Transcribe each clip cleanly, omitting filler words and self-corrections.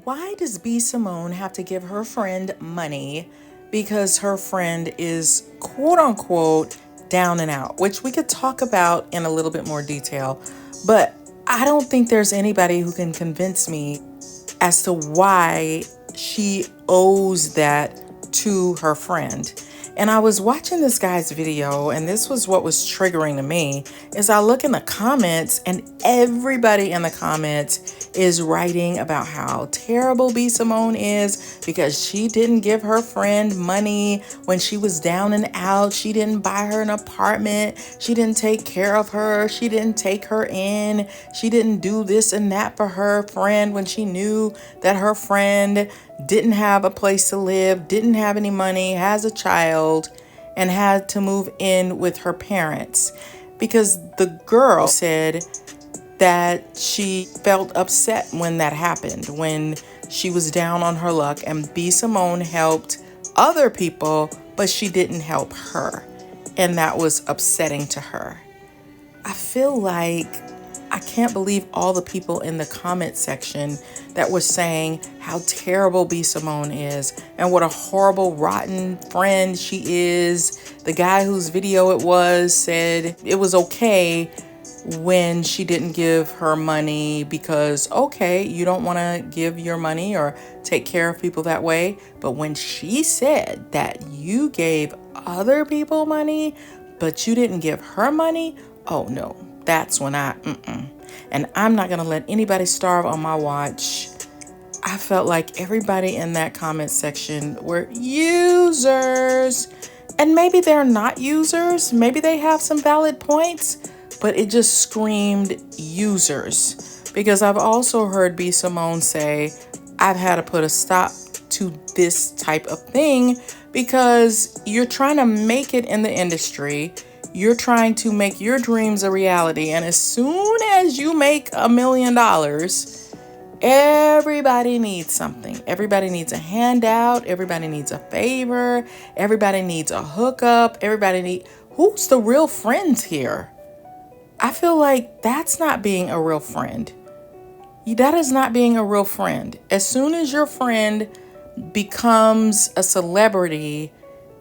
Why does B Simone have to give her friend money because her friend is quote unquote down and out, which we could talk about in a little bit more detail. But I don't think there's anybody who can convince me as to why she owes that to her friend. And I was watching this guy's video, and this was what was triggering to me, is I look in the comments and everybody in the comments is writing about how terrible B Simone is because she didn't give her friend money when she was down and out. She didn't buy her an apartment. She didn't take care of her. She didn't take her in. She didn't do this and that for her friend when she knew that her friend didn't have a place to live, didn't have any money, has a child, and had to move in with her parents. Because the girl said that she felt upset when that happened, when she was down on her luck, and B Simone helped other people, but she didn't help her. And that was upsetting to her. I feel like I can't believe all the people in the comment section that were saying how terrible B Simone is and what a horrible, rotten friend she is. The guy whose video it was said it was okay when she didn't give her money because, okay, you don't want to give your money or take care of people that way. But when she said that you gave other people money, but you didn't give her money, oh no, that's when And I'm not going to let anybody starve on my watch. I felt like everybody in that comment section were users. And maybe they're not users. Maybe they have some valid points, but it just screamed users. Because I've also heard B Simone say, I've had to put a stop to this type of thing because you're trying to make it in the industry. You're trying to make your dreams a reality. And as soon as you make $1 million, everybody needs something. Everybody needs a handout. Everybody needs a favor. Everybody needs a hookup. Who's the real friends here? I feel like that's not being a real friend. That is not being a real friend. As soon as your friend becomes a celebrity,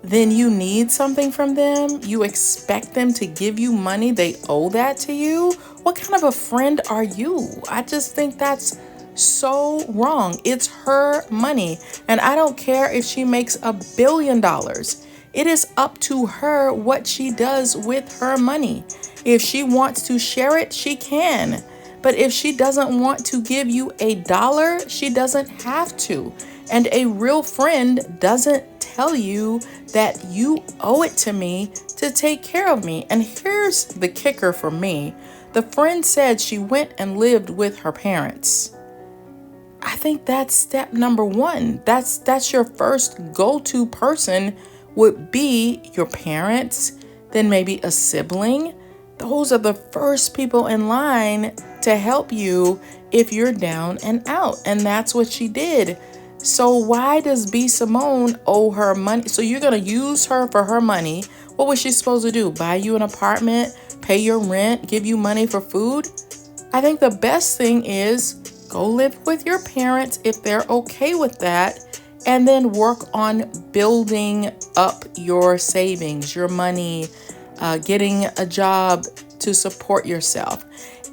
then you need something from them. You expect them to give you money. They owe that to you. What kind of a friend are you? I just think that's so wrong. It's her money. And I don't care if she makes $1 billion. It is up to her what she does with her money. If she wants to share it, she can. But if she doesn't want to give you $1, she doesn't have to. And a real friend doesn't tell you that you owe it to me to take care of me. And here's the kicker for me. The friend said she went and lived with her parents. I think that's step number one. That's your first go-to person would be your parents, then maybe a sibling. Those are the first people in line to help you if you're down and out. And that's what she did. So why does B Simone owe her money? So you're going to use her for her money. What was she supposed to do? Buy you an apartment, pay your rent, give you money for food? I think the best thing is go live with your parents if they're okay with that, and then work on building up your savings, your money, getting a job to support yourself.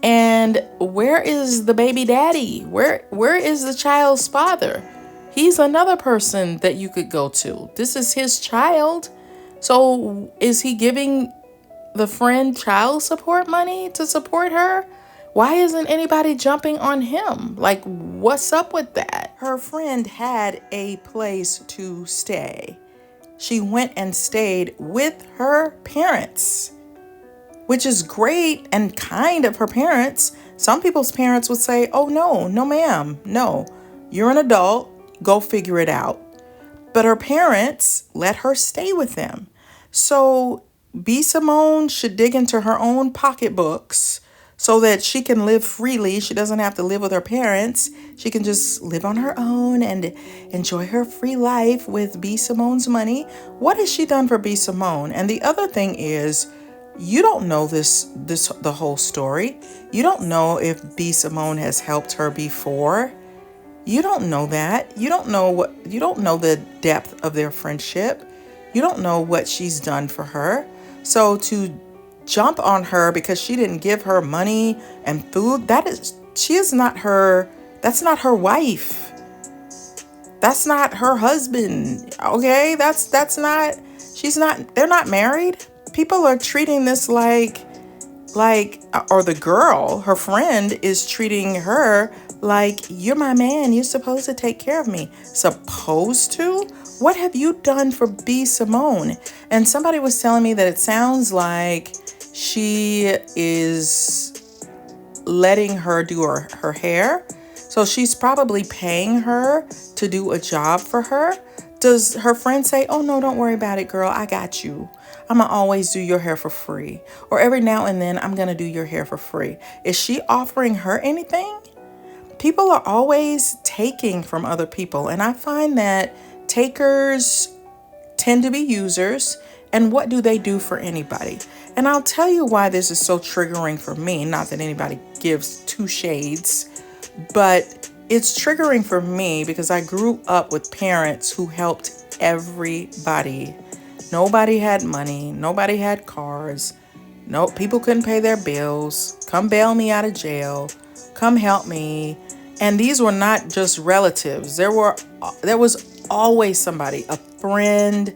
And where is the baby daddy? Where is the child's father? He's another person that you could go to. This is his child. So is he giving the friend child support money to support her? Why isn't anybody jumping on him? Like, what's up with that? Her friend had a place to stay. She went and stayed with her parents, which is great and kind of her parents. Some people's parents would say, oh, no, ma'am. No, you're an adult. Go figure it out. But her parents let her stay with them. So B Simone should dig into her own pocketbooks so that she can live freely. She doesn't have to live with her parents. She can just live on her own and enjoy her free life with B Simone's money. What has she done for B Simone? And the other thing is, you don't know the whole story. You don't know if B Simone has helped her before. You don't know that. You don't know the depth of their friendship. You don't know what she's done for her. So to jump on her because she didn't give her money and food, that's not her wife. That's not her husband. Okay? They're not married. People are treating this or the girl, her friend, is treating her like, you're my man, you're supposed to take care of me. Supposed to? What have you done for B Simone? And somebody was telling me that it sounds like she is letting her do her hair. So she's probably paying her to do a job for her. Does her friend say, oh no, don't worry about it, girl, I got you. I'm gonna always do your hair for free. Or every now and then I'm gonna do your hair for free. Is she offering her anything? People are always taking from other people. And I find that takers tend to be users. And what do they do for anybody? And I'll tell you why this is so triggering for me. Not that anybody gives two shades, but it's triggering for me because I grew up with parents who helped everybody. Nobody had money. Nobody had cars. No, people couldn't pay their bills. Come bail me out of jail. Come help me. And these were not just relatives. There was always somebody, a friend,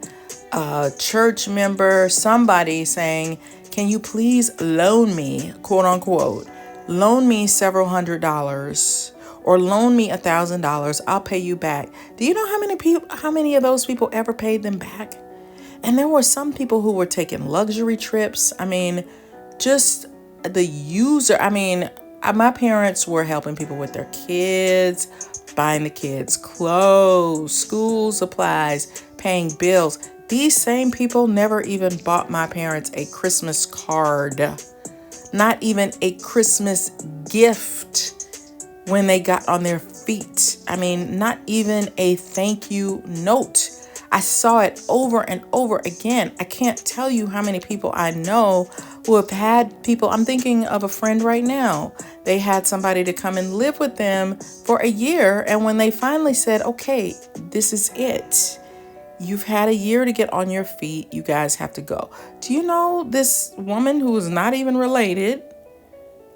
a church member, somebody saying, can you please loan me, quote unquote, loan me several $100s or loan me $1,000. I'll pay you back. Do you know how many of those people ever paid them back? And there were some people who were taking luxury trips. I mean, just the user. I mean, my parents were helping people with their kids, buying the kids clothes, school supplies, paying bills. These same people never even bought my parents a Christmas card, not even a Christmas gift when they got on their feet. I mean, not even a thank you note. I saw it over and over again. I can't tell you how many people I know who have had people. I'm thinking of a friend right now. They had somebody to come and live with them for a year. And when they finally said, okay, this is it. You've had a year to get on your feet. You guys have to go. Do you know this woman who was not even related,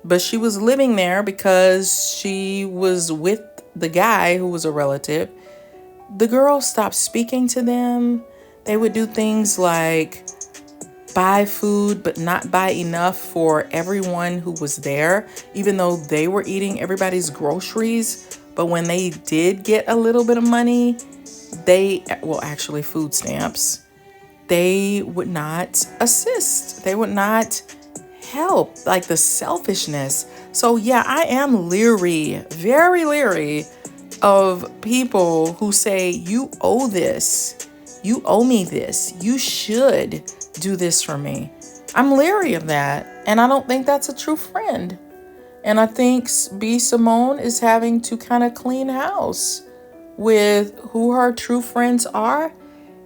but she was living there because she was with the guy who was a relative? The girl stopped speaking to them. They would do things like buy food, but not buy enough for everyone who was there, even though they were eating everybody's groceries. But when they did get a little bit of money, actually food stamps, they would not assist. They would not help, like the selfishness. So yeah, I am leery, very leery of people who say, you owe this, you owe me this, you should do this for me. I'm leery of that. And I don't think that's a true friend. And I think B Simone is having to kind of clean house with who her true friends are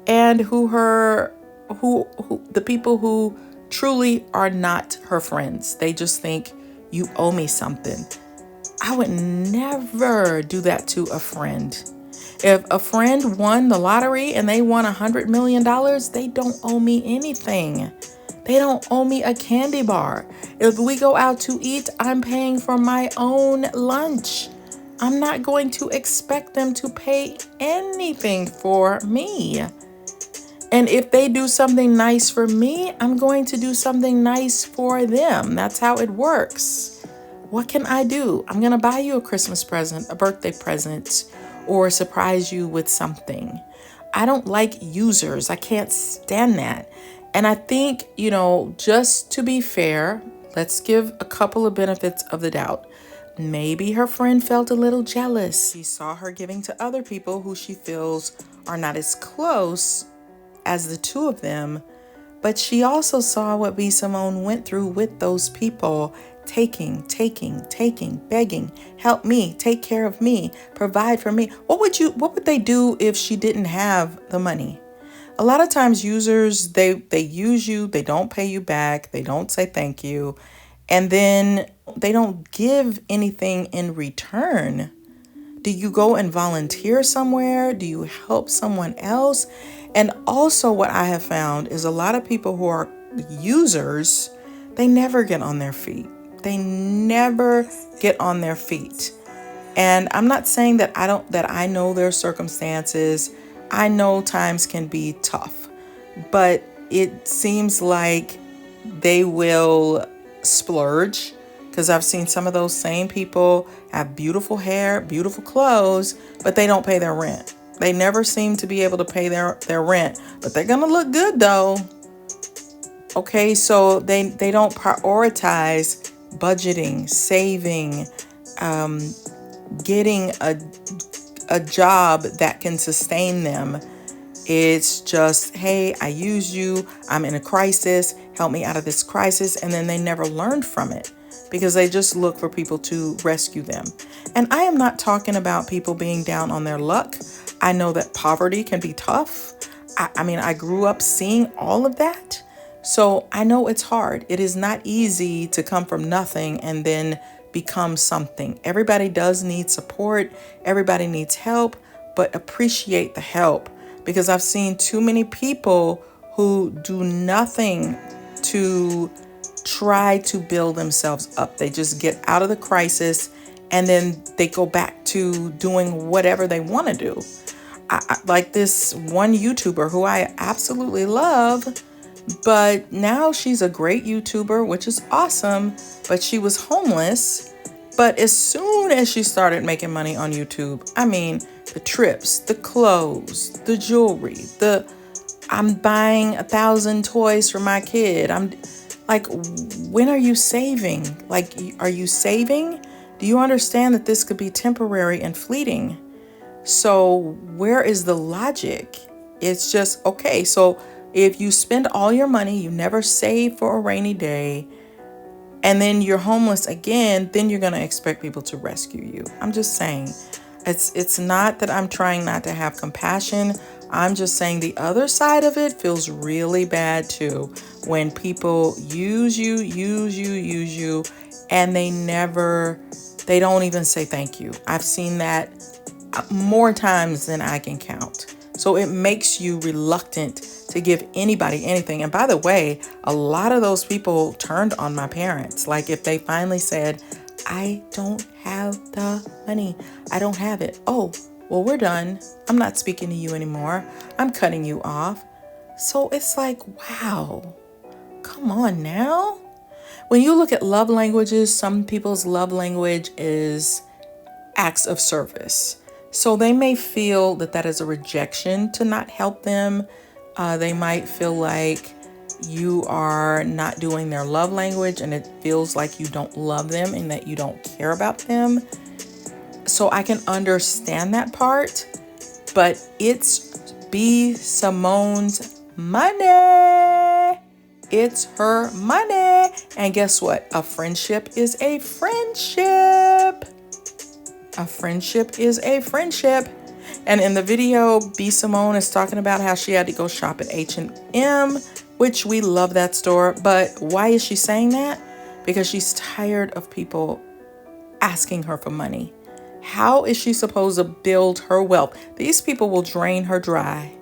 and who the people who truly are not her friends. They just think you owe me something. I would never do that to a friend. If a friend won the lottery and they won $100 million, they don't owe me anything. They don't owe me a candy bar. If we go out to eat, I'm paying for my own lunch. I'm not going to expect them to pay anything for me. And if they do something nice for me, I'm going to do something nice for them. That's how it works. What can I do? I'm going to buy you a Christmas present, a birthday present, or surprise you with something. I don't like users. I can't stand that. And I think, just to be fair, let's give a couple of benefits of the doubt. Maybe her friend felt a little jealous. She saw her giving to other people who she feels are not as close as the two of them. But she also saw what B Simone went through with those people. Taking, begging, help me, take care of me, provide for me. What would they do if she didn't have the money? A lot of times users, they use you, they don't pay you back, they don't say thank you, and then they don't give anything in return. Do you go and volunteer somewhere? Do you help someone else? And also what I have found is a lot of people who are users, they never get on their feet. They never get on their feet. And I'm not saying that I know their circumstances. I know times can be tough, but it seems like they will splurge, because I've seen some of those same people have beautiful hair, beautiful clothes, but they don't pay their rent. They never seem to be able to pay their rent, but they're going to look good though. Okay, so they don't prioritize budgeting, saving, getting a job that can sustain them. It's just, hey, I use you. I'm in a crisis. Help me out of this crisis. And then they never learned from it because they just look for people to rescue them. And I am not talking about people being down on their luck. I know that poverty can be tough. I mean, I grew up seeing all of that. So I know it's hard. It is not easy to come from nothing and then become something. Everybody does need support. Everybody needs help, but appreciate the help, because I've seen too many people who do nothing to try to build themselves up. They just get out of the crisis and then they go back to doing whatever they want to do. Like this one YouTuber who I absolutely love, but now she's a great YouTuber, which is awesome, but she was homeless. But as soon as she started making money on YouTube, I mean, the trips, the clothes, the jewelry, I'm buying 1,000 toys for my kid. I'm like, when are you saving? Like, are you saving? Do you understand that this could be temporary and fleeting? So where is the logic? It's just, okay, so if you spend all your money, you never save for a rainy day, and then you're homeless again, then you're going to expect people to rescue you. I'm just saying, it's not that I'm trying not to have compassion. I'm just saying the other side of it feels really bad too, when people use you, and they don't even say thank you. I've seen that more times than I can count. So it makes you reluctant to give anybody anything. And by the way, a lot of those people turned on my parents. Like if they finally said, I don't have the money, I don't have it. Oh, well, we're done. I'm not speaking to you anymore. I'm cutting you off. So it's like, wow, come on now. When you look at love languages, some people's love language is acts of service. So they may feel that is a rejection to not help them. They might feel like you are not doing their love language and it feels like you don't love them and that you don't care about them. So I can understand that part, but it's B Simone's money. It's her money. And guess what? A friendship is a friendship. A friendship is a friendship. And in the video, B Simone is talking about how she had to go shop at H&M, which we love that store. But why is she saying that? Because she's tired of people asking her for money. How is she supposed to build her wealth? These people will drain her dry.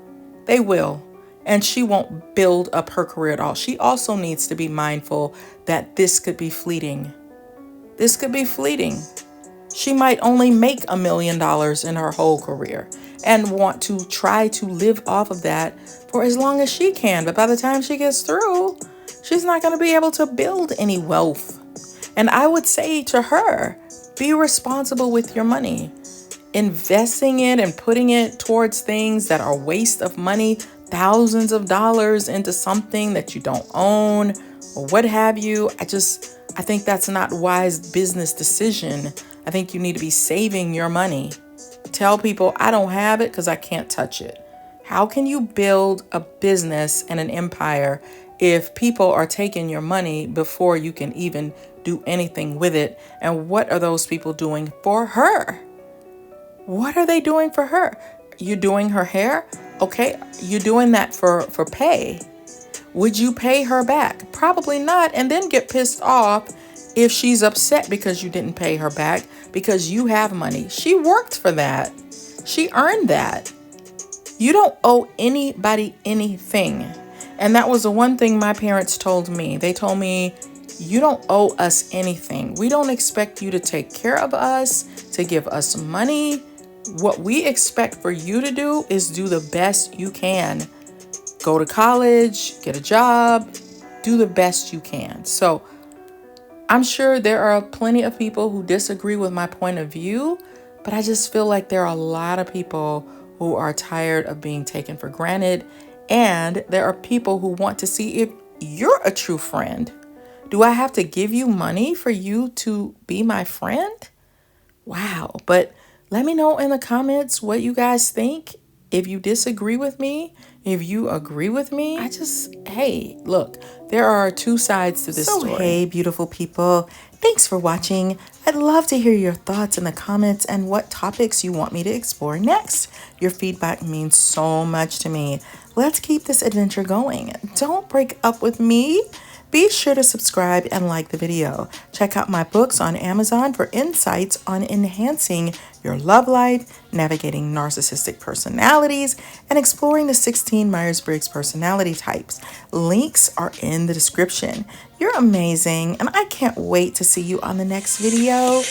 They will. And she won't build up her career at all. She also needs to be mindful that this could be fleeting. This could be fleeting. She might only make $1 million in her whole career and want to try to live off of that for as long as she can. But by the time she gets through, she's not going to be able to build any wealth. And I would say to her, be responsible with your money. Investing it and putting it towards things that are waste of money, thousands of dollars into something that you don't own or what have you. I think that's not a wise business decision. I think you need to be saving your money. Tell people, I don't have it because I can't touch it. How can you build a business and an empire if people are taking your money before you can even do anything with it? And what are those people doing for her? What are they doing for her? You doing her hair? Okay, you're doing that for pay. Would you pay her back? Probably not. And then get pissed off if she's upset because you didn't pay her back. because you have money. She worked for that. She earned that. You don't owe anybody anything. And that was the one thing my parents told me. They told me, you don't owe us anything. We don't expect you to take care of us, to give us money. What we expect for you to do is do the best you can. Go to college, get a job, do the best you can. So I'm sure there are plenty of people who disagree with my point of view, but I just feel like there are a lot of people who are tired of being taken for granted. And there are people who want to see if you're a true friend. Do I have to give you money for you to be my friend? Wow. But let me know in the comments what you guys think. If you disagree with me, if you agree with me, hey, look, there are two sides to this story. Hey, beautiful people. Thanks for watching. I'd love to hear your thoughts in the comments and what topics you want me to explore next. Your feedback means so much to me. Let's keep this adventure going. Don't break up with me. Be sure to subscribe and like the video. Check out my books on Amazon for insights on enhancing your love life, navigating narcissistic personalities, and exploring the 16 Myers-Briggs personality types. Links are in the description. You're amazing, and I can't wait to see you on the next video.